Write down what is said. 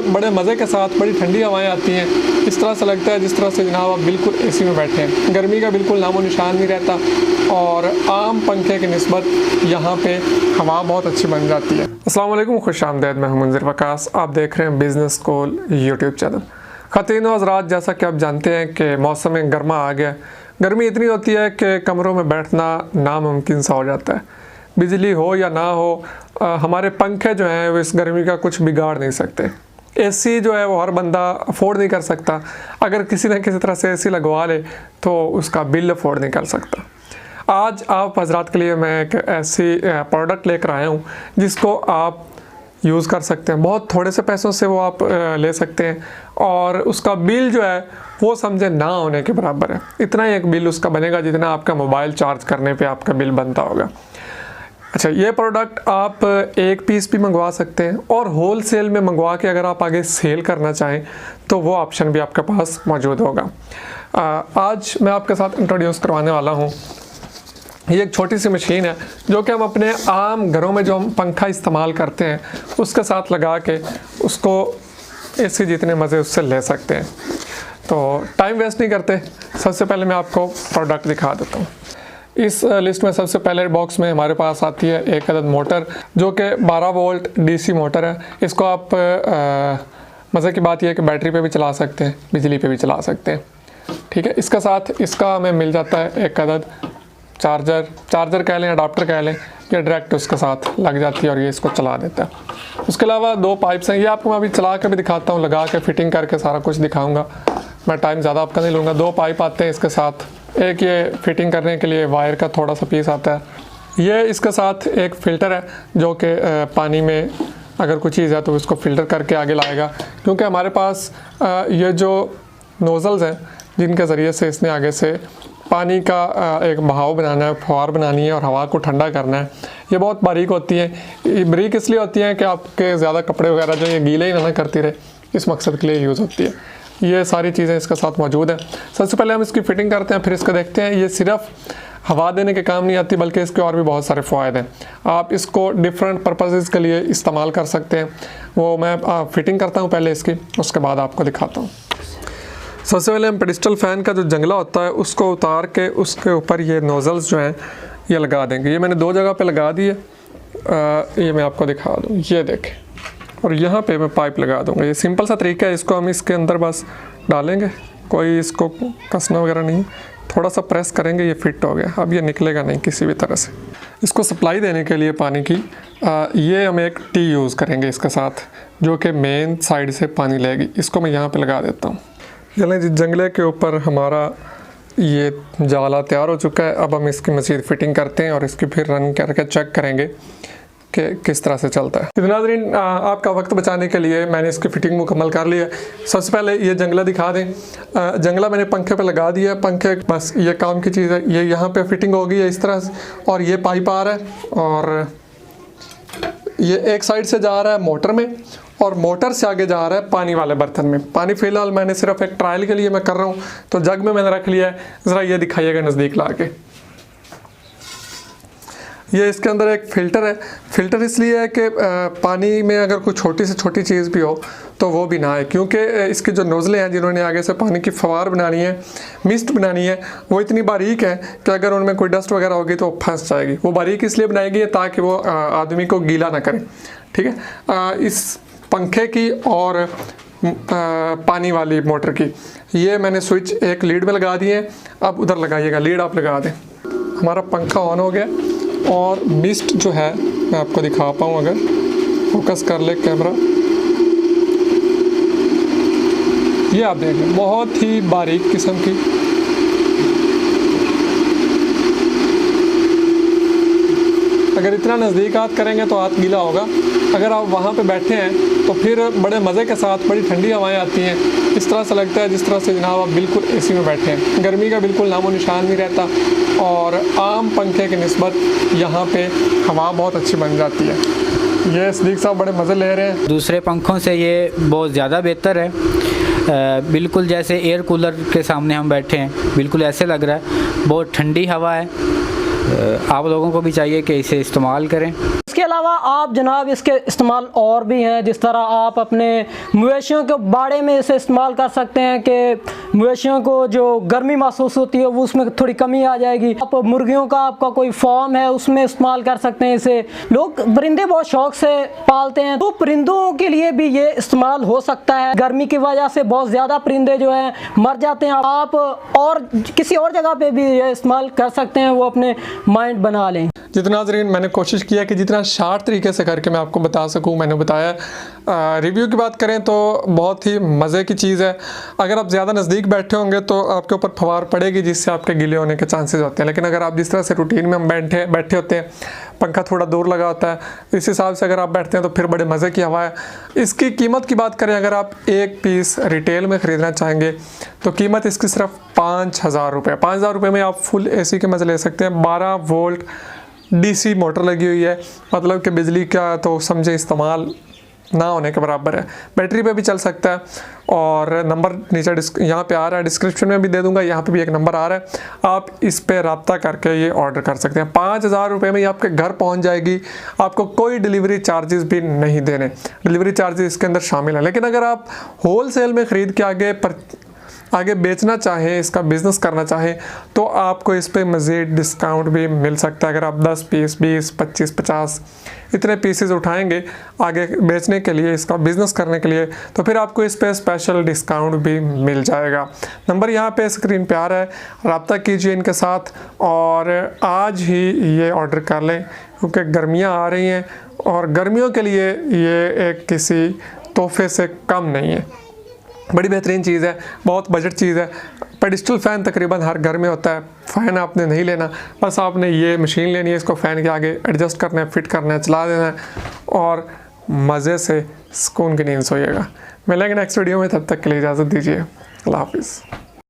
बड़े मज़े के साथ बड़ी ठंडी हवाएं आती हैं। इस तरह से लगता है जिस तरह से जनाब आप बिल्कुल एसी में बैठे हैं। गर्मी का बिल्कुल नामो निशान नहीं रहता और आम पंखे की निस्बत यहाँ पे हवा बहुत अच्छी बन जाती है। अस्सलाम वालेकुम, खुशामदीद, मैं हूं मुंज़िर वकास। आप देख रहे हैं बिज़नेस स्कूल यूट्यूब चैनल। ख़वातीन व हज़रात, जैसा कि आप जानते हैं कि मौसम गर्मा आ गया। गर्मी इतनी होती है कि कमरों में बैठना नामुमकिन सा हो जाता है। बिजली हो या ना हो, हमारे पंखे जो हैं वो इस गर्मी का कुछ बिगाड़ नहीं सकते। एसी जो है वो हर बंदा अफोर्ड नहीं कर सकता। अगर किसी न किसी तरह से एसी लगवा ले तो उसका बिल अफोर्ड नहीं कर सकता। आज आप हजरात के लिए मैं एक ऐसी प्रोडक्ट लेकर आया हूँ जिसको आप यूज़ कर सकते हैं। बहुत थोड़े से पैसों से वो आप ले सकते हैं और उसका बिल जो है वो समझे ना होने के बराबर है। इतना ही एक बिल उसका बनेगा जितना आपका मोबाइल चार्ज करने पे आपका बिल बनता होगा। अच्छा, ये प्रोडक्ट आप एक पीस भी मंगवा सकते हैं और होल सेल में मंगवा के अगर आप आगे सेल करना चाहें तो वो ऑप्शन भी आपके पास मौजूद होगा। आज मैं आपके साथ इंट्रोड्यूस करवाने वाला हूँ। ये एक छोटी सी मशीन है जो कि हम अपने आम घरों में जो हम पंखा इस्तेमाल करते हैं उसके साथ लगा के उसको एसी जितने मज़े उससे ले सकते हैं। तो टाइम वेस्ट नहीं करते, सबसे पहले मैं आपको प्रोडक्ट दिखा देता हूँ। इस लिस्ट में सबसे पहले बॉक्स में हमारे पास आती है एक अदद मोटर जो कि 12 वोल्ट डीसी मोटर है। इसको आप मज़े की बात यह है कि बैटरी पे भी चला सकते हैं, बिजली पे भी चला सकते हैं। ठीक है, इसका साथ इसका हमें मिल जाता है एक अदद चार्जर कह लें, अडाप्टर कह लें, ये डायरेक्ट उसके साथ लग जाती है और ये इसको चला देता है। उसके अलावा 2 पाइप्स हैं, ये आपको मैं अभी चला के भी दिखाता हूँ, लगा के फिटिंग करके सारा कुछ दिखाऊँगा। मैं टाइम ज़्यादा आपका नहीं लूँगा। 2 पाइप आते हैं इसके साथ। एक ये फिटिंग करने के लिए वायर का थोड़ा सा पीस आता है। ये इसके साथ एक फ़िल्टर है जो कि पानी में अगर कोई चीज़ है तो उसको फ़िल्टर करके आगे लाएगा, क्योंकि हमारे पास ये जो नोज़ल्स हैं जिनके ज़रिए से इसने आगे से पानी का एक बहाव बनाना है, फुहार बनानी है और हवा को ठंडा करना है। ये बहुत बारीक होती है। ये बारीक इसलिए होती है कि आपके ज़्यादा कपड़े वगैरह जो ये गीले ही ना करती रहे, इस मकसद के लिए यूज़ होती है। ये सारी चीज़ें इसके साथ मौजूद हैं। सबसे पहले हम इसकी फ़िटिंग करते हैं, फिर इसको देखते हैं। ये सिर्फ हवा देने के काम नहीं आती बल्कि इसके और भी बहुत सारे फ़ायदे हैं। आप इसको डिफरेंट पर्पसेस के लिए इस्तेमाल कर सकते हैं। वो मैं फ़िटिंग करता हूँ पहले इसकी, उसके बाद आपको दिखाता हूँ। सबसे पहले हम पेडिस्टल फ़ैन का जो जंगला होता है उसको उतार के उसके ऊपर ये नोज़ल्स जो हैं ये लगा देंगे। ये मैंने 2 जगह पे लगा दिए। ये मैं आपको दिखा दूँ, ये देखें, और यहाँ पे मैं पाइप लगा दूँगा। ये सिंपल सा तरीका है। इसको हम इसके अंदर बस डालेंगे, कोई इसको कसना वगैरह नहीं, थोड़ा सा प्रेस करेंगे, ये फिट हो गया। अब ये निकलेगा नहीं किसी भी तरह से। इसको सप्लाई देने के लिए पानी की ये हम एक टी यूज़ करेंगे इसके साथ, जो कि मेन साइड से पानी लेगी। इसको मैं यहाँ पर लगा देता हूँ। चलें जी, जंगले के ऊपर हमारा ये जाला तैयार हो चुका है। अब हम इसकी मज़ीद फ़िटिंग करते हैं और इसकी फिर रन करके चेक करेंगे कि किस तरह से चलता है। तो नाज़रीन, आपका वक्त बचाने के लिए मैंने इसकी फ़िटिंग मुकम्मल कर ली है। सबसे पहले ये जंगला दिखा दें। जंगला मैंने पंखे पे लगा दिया है। पंखे बस ये काम की चीज़ है। ये यहाँ पे फ़िटिंग हो गई है इस तरह से, और ये पाइप आ रहा है और ये एक साइड से जा रहा है मोटर में और मोटर से आगे जा रहा है पानी वाले बर्तन में। पानी फ़िलहाल मैंने सिर्फ एक ट्रायल के लिए मैं कर रहा हूँ, तो जग में मैंने रख लिया है। ज़रा ये दिखाइएगा नज़दीक ला के। ये इसके अंदर एक फ़िल्टर है। फ़िल्टर इसलिए है कि पानी में अगर कोई छोटी से छोटी चीज़ भी हो तो वो भी ना आए, क्योंकि इसकी जो नोज़लें हैं जिन्होंने आगे से पानी की फवार बनानी है, मिस्ट बनानी है, वो इतनी बारीक है कि अगर उनमें कोई डस्ट वगैरह होगी तो फंस जाएगी। वो बारीक इसलिए बनाई गई है ताकि वो आदमी को गीला ना करे। ठीक है, इस पंखे की और पानी वाली मोटर की ये मैंने स्विच एक लीड में लगा दिए हैं। अब उधर लगाइएगा, लीड आप लगा दें। हमारा पंखा ऑन हो गया और मिस्ट जो है मैं आपको दिखा पाऊँ, अगर फोकस कर ले कैमरा, ये आप देखें, बहुत ही बारीक किस्म की। अगर इतना नज़दीक हाथ करेंगे तो हाथ गीला होगा। अगर आप वहाँ पे बैठे हैं तो फिर बड़े मज़े के साथ बड़ी ठंडी हवाएं आती हैं। इस तरह से लगता है जिस तरह से जनाब आप बिल्कुल एसी में बैठे हैं। गर्मी का बिल्कुल नामो निशान नहीं रहता और आम पंखे की निस्बत यहाँ पे हवा बहुत अच्छी बन जाती है। ये सदीक साहब बड़े मज़े ले रहे हैं। दूसरे पंखों से ये बहुत ज़्यादा बेहतर है। बिल्कुल जैसे एयर कूलर के सामने हम बैठे हैं, बिल्कुल ऐसे लग रहा है। बहुत ठंडी हवा है। आप लोगों को भी चाहिए कि इसे इस्तेमाल करें। इसके अलावा आप जनाब इसके इस्तेमाल और भी हैं, जिस तरह आप अपने मवेशियों के बाड़े में इसे इस्तेमाल कर सकते हैं कि मवेशियों को जो गर्मी महसूस होती है वो उसमें थोड़ी कमी आ जाएगी। आप मुर्गियों का आपका कोई फार्म है उसमें इस्तेमाल कर सकते हैं। इसे लोग परिंदे बहुत शौक से पालते हैं, तो परिंदों के लिए भी ये इस्तेमाल हो सकता है। गर्मी की वजह से बहुत ज़्यादा परिंदे जो हैं मर जाते हैं। आप और किसी और जगह पे भी ये इस्तेमाल कर सकते हैं, वो अपने माइंड बना लें। जितना नाज़रीन मैंने कोशिश किया कि जितना शार्ट तरीके से करके मैं आपको बता सकूं मैंने बताया। रिव्यू की बात करें तो बहुत ही मज़े की चीज़ है। अगर आप ज़्यादा नज़दीक बैठे होंगे तो आपके ऊपर फवार पड़ेगी जिससे आपके गीले होने के चांसेस होते हैं, लेकिन अगर आप जिस तरह से रूटीन में हम बैठे होते हैं, पंखा थोड़ा दूर लगा होता है, इस हिसाब से अगर आप बैठते हैं तो फिर बड़े मज़े की हवा है। इसकी कीमत की बात करें, अगर आप एक पीस रिटेल में ख़रीदना चाहेंगे तो कीमत इसकी सिर्फ 5,000 रुपये। 5,000 रुपये में आप फुल AC के मज़े ले सकते हैं। 12 वोल्ट DC मोटर लगी हुई है, मतलब कि बिजली का तो समझे इस्तेमाल ना होने के बराबर है। बैटरी पे भी चल सकता है। और नंबर नीचे यहाँ पे आ रहा है, डिस्क्रिप्शन में भी दे दूंगा, यहाँ पे भी एक नंबर आ रहा है, आप इस पे रब्ता करके ये ऑर्डर कर सकते हैं। 5,000 रुपये में ये आपके घर पहुँच जाएगी। आपको कोई डिलीवरी चार्जेस भी नहीं देने, डिलीवरी चार्जेस इसके अंदर शामिल है। लेकिन अगर आप होल सेल में ख़रीद के आगे बेचना चाहें, इसका बिज़नेस करना चाहें, तो आपको इस पे मज़ीद डिस्काउंट भी मिल सकता है। अगर आप 10 पीस 20 25 50 इतने पीसेस उठाएंगे आगे बेचने के लिए, इसका बिज़नेस करने के लिए, तो फिर आपको इस पे स्पेशल डिस्काउंट भी मिल जाएगा। नंबर यहाँ पे स्क्रीन पे आ रहा है, रब्ता कीजिए इनके साथ और आज ही ये ऑर्डर कर लें, क्योंकि गर्मियाँ आ रही हैं और गर्मियों के लिए ये एक किसी तोहफे से कम नहीं है। बड़ी बेहतरीन चीज़ है, बहुत बजट चीज़ है। पेडिस्टल फ़ैन तकरीबन हर घर में होता है। फ़ैन आपने नहीं लेना, बस आपने ये मशीन लेनी है, इसको फ़ैन के आगे एडजस्ट करना है, फिट करना है, चला देना है और मज़े से सुकून की नींद सोइएगा। मिलेंगे नेक्स्ट वीडियो में, तब तक के लिए इजाज़त दीजिए। अल्लाह हाफिज़।